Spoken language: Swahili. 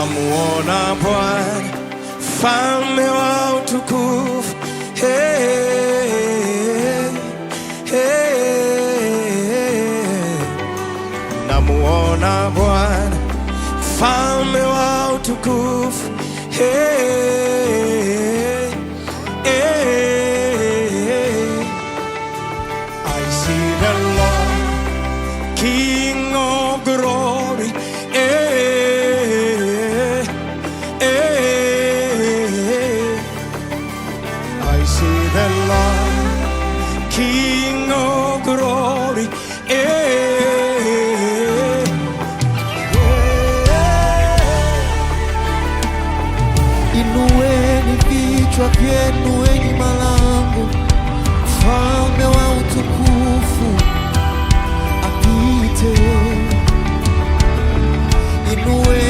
Namuona Bwana, mfalme wa utukufu. Hey, hey. Namuona Bwana, mfalme wa utukufu. Hey, hey. I see the Lord, King of glory. I see the Lord, King of glory. Inueni vichwa vyenu enyi malango, mfalme wa utukufu apite. Inueni